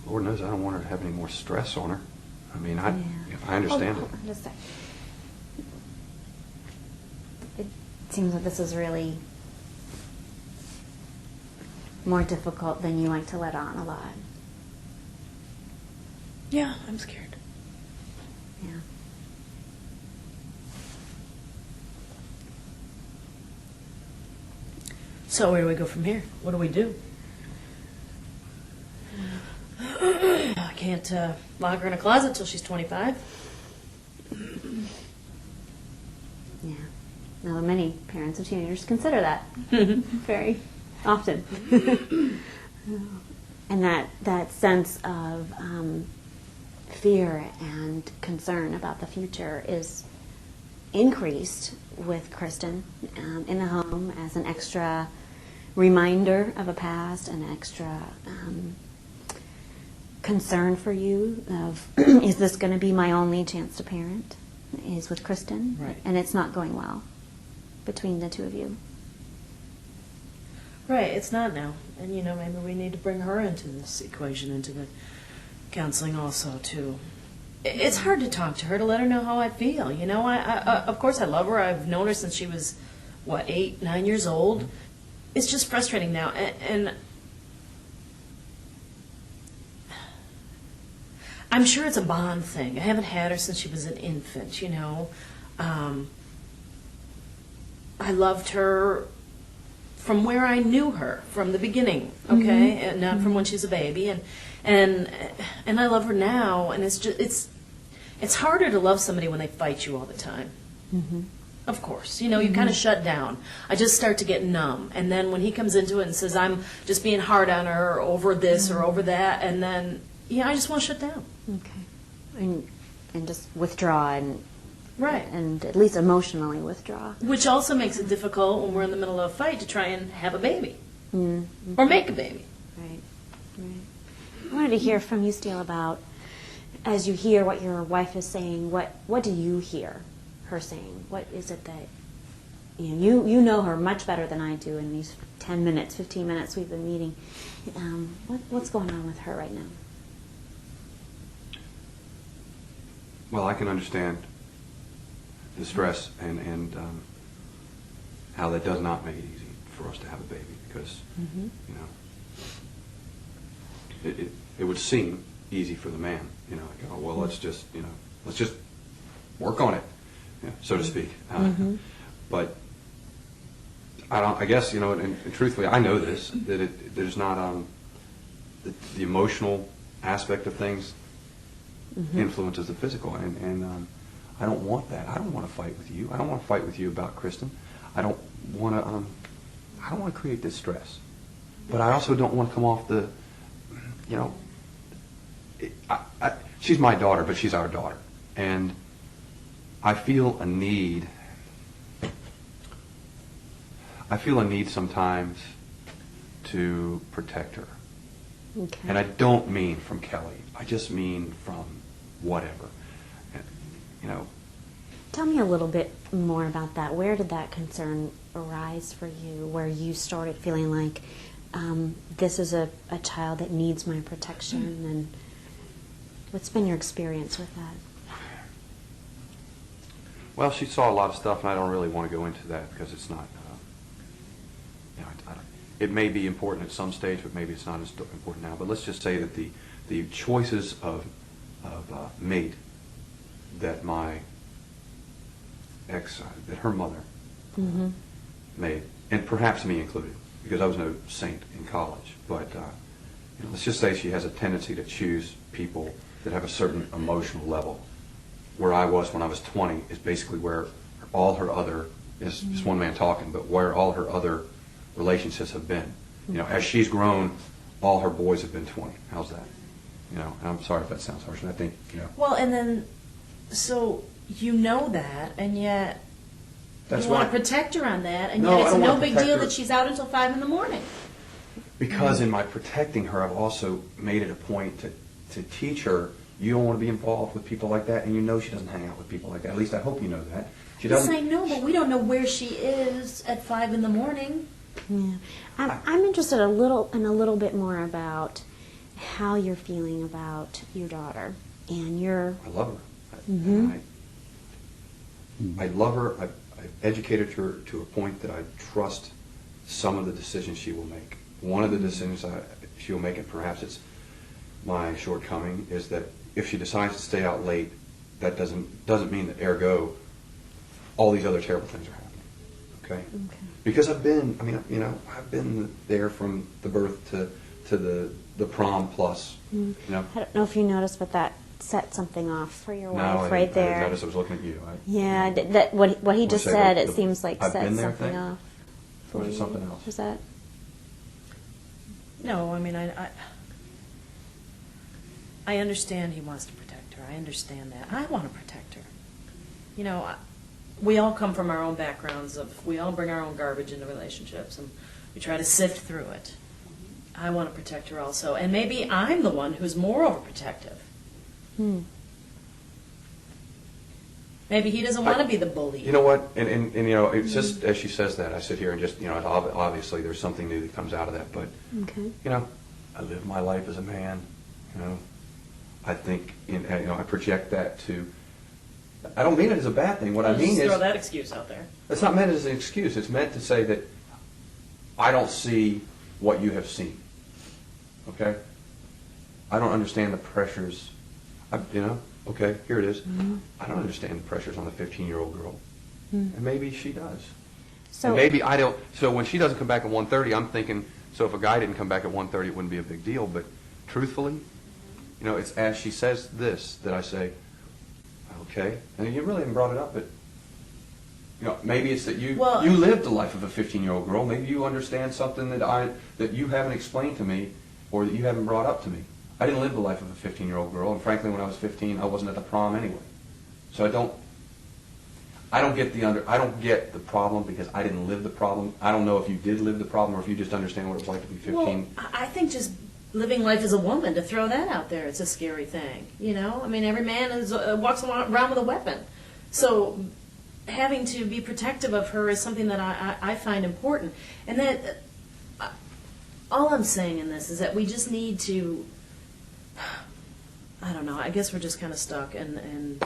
Lord knows I don't want her to have any more stress on her. I mean, I understand it. Just a second. It seems that this is really more difficult than you like to let on a lot. Yeah, I'm scared. Yeah. So where do we go from here? What do we do? I can't lock her in a closet till she's 25. Yeah. Now, many parents of teenagers consider that very often. And that sense of fear and concern about the future is increased with Kristen in the home as an extra reminder of a past, an extra concern for you of, is this going to be my only chance to parent, is with Kristen. Right. And it's not going well between the two of you. Right, it's not now. And, maybe we need to bring her into this equation, into the counseling also, too. It's hard to talk to her, to let her know how I feel. Of course I love her. I've known her since she was, 8, 9 years old. It's just frustrating now. And I'm sure it's a bond thing. I haven't had her since she was an infant, I loved her from where I knew her, from the beginning, okay, and not from when she was a baby, and I love her now, and it's harder to love somebody when they fight you all the time. Mm-hmm. Of course, you kind of shut down. I just start to get numb, and then when he comes into it and says I'm just being hard on her over this or over that, and then I just want to shut down. Okay, and just withdraw and. Right. And at least emotionally withdraw. Which also makes it difficult when we're in the middle of a fight to try and have a baby. Mm-hmm. Or make a baby. Right. I wanted to hear from you, Steele, about, as you hear what your wife is saying, what do you hear her saying? What is it that, you know her much better than I do in these 10 minutes, 15 minutes we've been meeting. What's going on with her right now? Well, I can understand the stress and how that does not make it easy for us to have a baby, because it would seem easy for the man, like, oh, well, let's just work on it, so to speak. But I guess and truthfully, I know this, that there's not the emotional aspect of things influences the physical, and I don't want that. I don't want to fight with you. I don't want to fight with you about Kristen. I don't want to create this stress. But I also don't want to come off the, she's my daughter, but she's our daughter, and I feel a need. Sometimes to protect her. Okay. And I don't mean from Kelly. I just mean from whatever. Tell me a little bit more about that. Where did that concern arise for you, where you started feeling like this is a child that needs my protection, and what's been your experience with that? Well, she saw a lot of stuff, and I don't really want to go into that because it's not, it may be important at some stage, but maybe it's not as important now. But let's just say that the choices of mate that my that her mother made, and perhaps me included, because I was no saint in college, but let's just say she has a tendency to choose people that have a certain emotional level. Where I was when I was 20 is basically where all her other, is just one man talking, but where all her other relationships have been. As she's grown, all her boys have been 20. How's that? And I'm sorry if that sounds harsh, and I think, Well, and then, so that, and yet you want to protect her on that, and yet it's no big deal that she's out until 5 in the morning. Because in my protecting her, I've also made it a point to teach her, you don't want to be involved with people like that, and she doesn't hang out with people like that. At least I hope you know that. Yes, I know, but we don't know where she is at 5 in the morning. Yeah, I'm interested in a little bit more about how you're feeling about your daughter and your. I love her. And I love her. I've educated her to a point that I trust some of the decisions she will make. One of the decisions she will make, and perhaps it's my shortcoming, is that if she decides to stay out late, that doesn't mean that ergo all these other terrible things are happening. Okay? Because I've been there from the birth to the prom plus. You know. I don't know if you noticed, but that set something off for your No, wife I right didn't there. notice. I was looking at you. Yeah, that what he just say said. the It seems like I've set been there something thing? off. Or was it something else? Was that? No, I mean, I understand he wants to protect her. I understand that. I want to protect her. You know, we all come from our own backgrounds we all bring our own garbage into relationships, and we try to sift through it. I want to protect her also, and maybe I'm the one who's more overprotective. Maybe he doesn't want to be the bully. You know what? And you know, it's just as she says that, I sit here and just, you know, obviously there's something new that comes out of that. But Okay. you know, I live my life as a man. You know, I think I project that to. I don't mean it as a bad thing. What I mean just is throw that excuse out there. it's not meant as an excuse. It's meant to say that I don't see what you have seen. Okay? I don't understand the pressures. Okay, here it is. I don't understand the pressures on a 15-year-old girl. And maybe she does. So And maybe I don't. So when she doesn't come back at 1:30, I'm thinking, so if a guy didn't come back at 1:30, it wouldn't be a big deal. But truthfully, you know, it's as she says this that I say, okay. And you really haven't brought it up, but you know, maybe it's that you lived the life of a 15-year-old girl. Maybe you understand something that you haven't explained to me, or that you haven't brought up to me. I didn't live the life of a 15-year-old girl, and frankly, when I was 15, I wasn't at the prom anyway. So I don't get the problem because I didn't live the problem. I don't know if you did live the problem or if you just understand what it was like to be 15. Well, I think just living life as a woman, to throw that out there, it's a scary thing. You know, I mean, every man walks around with a weapon. So having to be protective of her is something that I find important. And that all I'm saying in this is that we just need to, I don't know, I guess we're just kind of stuck. And